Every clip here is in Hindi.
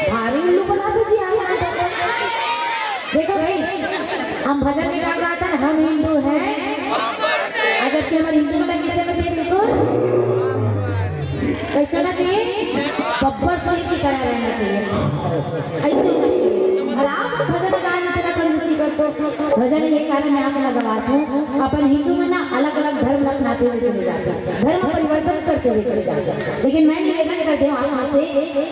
भारी उल्लू बना दीजिए आप। देखो भाई, हम भजन में गाता था, हम हिंदू हैं। अगर कि हमारे हिंदू में किसे में बिल्कुल कैसे होना चाहिए, बब्बर सिंह की तरह रहना चाहिए, ऐसे होना चाहिए। और आप भजन गाने की तरह कंजूसी करते हो। भजन ये कारण मैं आपको लगवाता हूँ, अपन हिंदू में ना अलग अलग धर्म अपनाते हुए चले जाते हैं, धर्म परिवर्तन करते हुए चले जाते हैं। लेकिन मैं निवेदन करती हूँ आप से,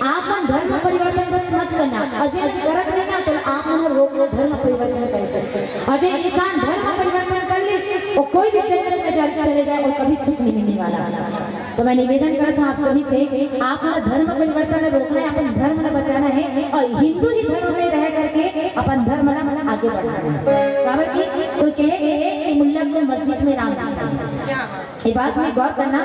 आप धर्म परिवर्तन बस मत करना, अजय करत रहना तो आप रोक लो धर्म परिवर्तन कर सकते हैं। अजय इंसान धर्म परिवर्तन कर ले और कोई भी जंगल में चले जाए और कभी सुख नहीं मिलने वाला। तो मैं निवेदन करता हूँ आप सभी से, आप धर्म परिवर्तन रोकना है, अपन धर्म न बचाना है और हिंदू ही धर्म में रह करके अपन धर्म आगे बढ़ाना है। कोई कहे कि मुल्ला को मस्जिद में राम दिखाई दे, ये बात में गौर करना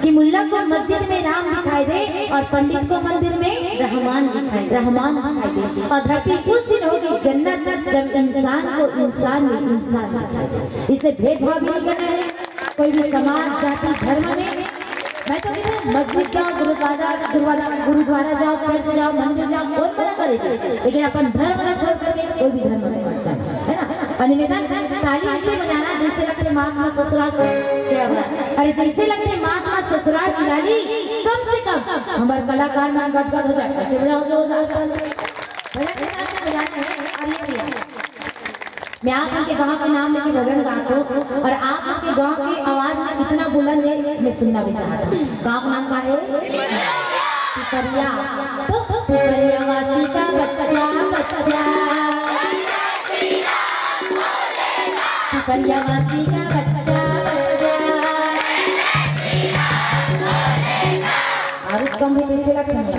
कि मुल्ला को मस्जिद में राम दिखाई दे और पंडित को मंदिर में रहमान दिखाई दे, और धरती कुछ दिन होगी जन्नत जब इंसान को इंसान में इंसान दिखाई दे। इसलिए भेदभाव नहीं करना है कोई भी समाज जाति धर्म में। मैं तो कहता हूँ मस्जिद जाओ, गुरुद्वारा जाओ, चर्च जाओ, मंदिर जाओ, कौन मना करे, लेकिन अपन धर्म न छोड़ करके कोई भी धर्म नहीं बचा है ना। और निवेदन ताली से बजाना जैसे लगते महात्मा ससुराल क्या हुआ, अरे जैसे लगते महात्मा ससुराल की लाली, कम से कम हमारे कलाकार में गदगद हो जाए। कैसे बजाओ जो मैं आप उनके गांव के नाम लेके भजन गाता हूँ और आप उनके गांव की आवाज में इतना बुलंद है मैं सुनना भी चाहता हूँ। गांव का नाम क्या है? पिपरिया। तो पिपरिया वासी का बच्चा बच्चा, पिपरिया वासी का बच्चा बच्चा, आवाज कम है जैसे लगता है।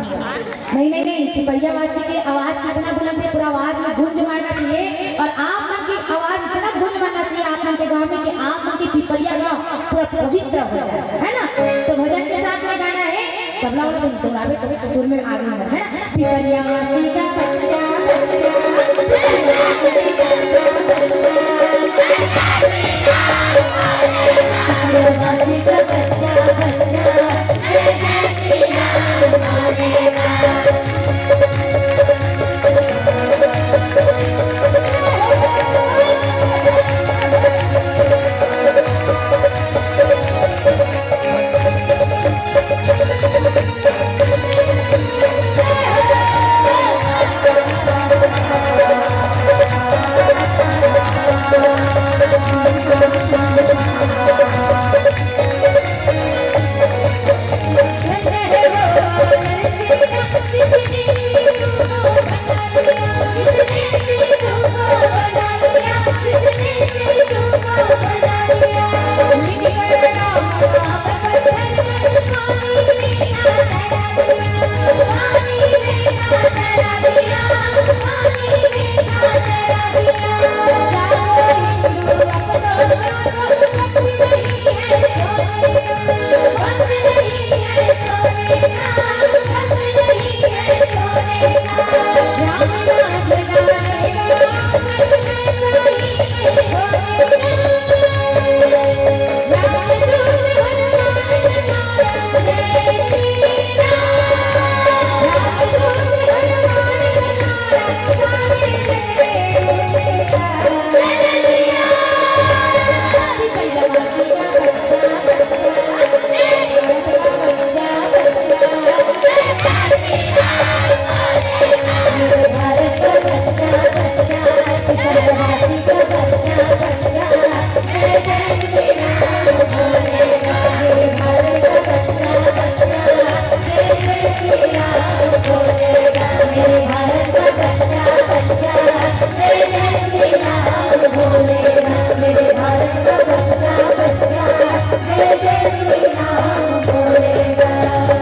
नहीं नहीं नहीं, पिपरियावासी की आवाज कितना बुलंद है, पूरा आवाज में गूंज मारना चाहिए और आप मन की आवाज इतना गूंज मारना चाहिए आप मन के गाँव में कि आप मन की पिपरिया गाँव पूरा पवित्र हो जाए, है ना। तो भजन के साथ में गाना है, तबला वाला भी दोहरावे तो सुर में आ गई है ना। पिपरियावासी का बच्चा बोलेगा।